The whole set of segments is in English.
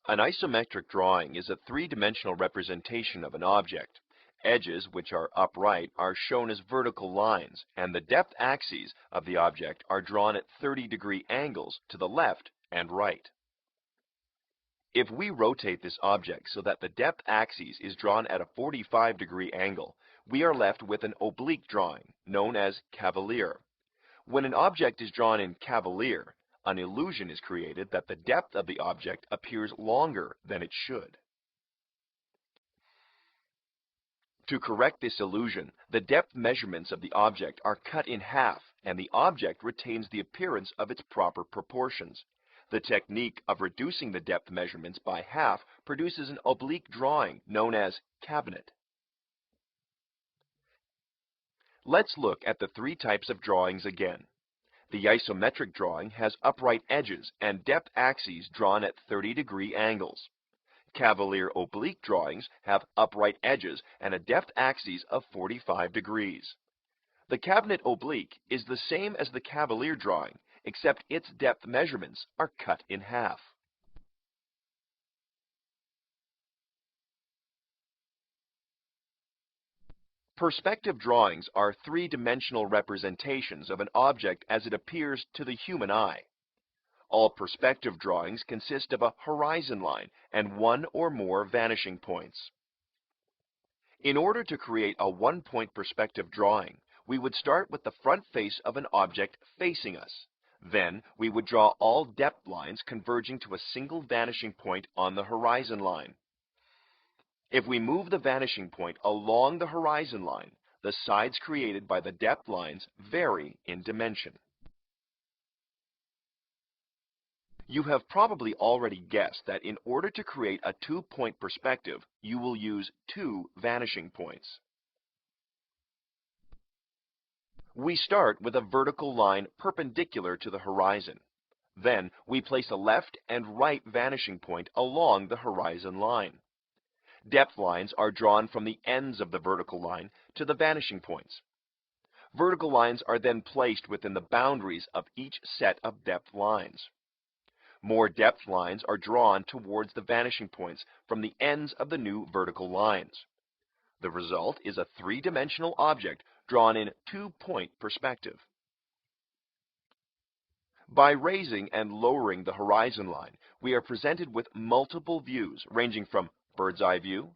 An isometric drawing is a three-dimensional representation of an object. Edges, which are upright, are shown as vertical lines, and the depth axes of the object are drawn at 30-degree angles to the left and right. If we rotate this object so that the depth axis is drawn at a 45-degree angle, we are left with an oblique drawing, known as Cavalier. When an object is drawn in Cavalier, an illusion is created that the depth of the object appears longer than it should. To correct this illusion, the depth measurements of the object are cut in half, and the object retains the appearance of its proper proportions. The technique of reducing the depth measurements by half produces an oblique drawing known as cabinet. Let's look at the three types of drawings again. The isometric drawing has upright edges and depth axes drawn at 30-degree angles. Cavalier oblique drawings have upright edges and a depth axis of 45 degrees. The cabinet oblique is the same as the Cavalier drawing, except its depth measurements are cut in half. Perspective drawings are three-dimensional representations of an object as it appears to the human eye. All perspective drawings consist of a horizon line and one or more vanishing points. In order to create a one-point perspective drawing, we would start with the front face of an object facing us. Then, we would draw all depth lines converging to a single vanishing point on the horizon line. If we move the vanishing point along the horizon line, the sides created by the depth lines vary in dimension. You have probably already guessed that in order to create a two-point perspective, you will use two vanishing points. We start with a vertical line perpendicular to the horizon. Then, we place a left and right vanishing point along the horizon line. Depth lines are drawn from the ends of the vertical line to the vanishing points. Vertical lines are then placed within the boundaries of each set of depth lines. More depth lines are drawn towards the vanishing points from the ends of the new vertical lines. The result is a three-dimensional object drawn in two-point perspective. By raising and lowering the horizon line, we are presented with multiple views ranging from bird's eye view,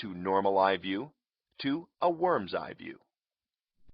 to normal eye view, to a worm's eye view.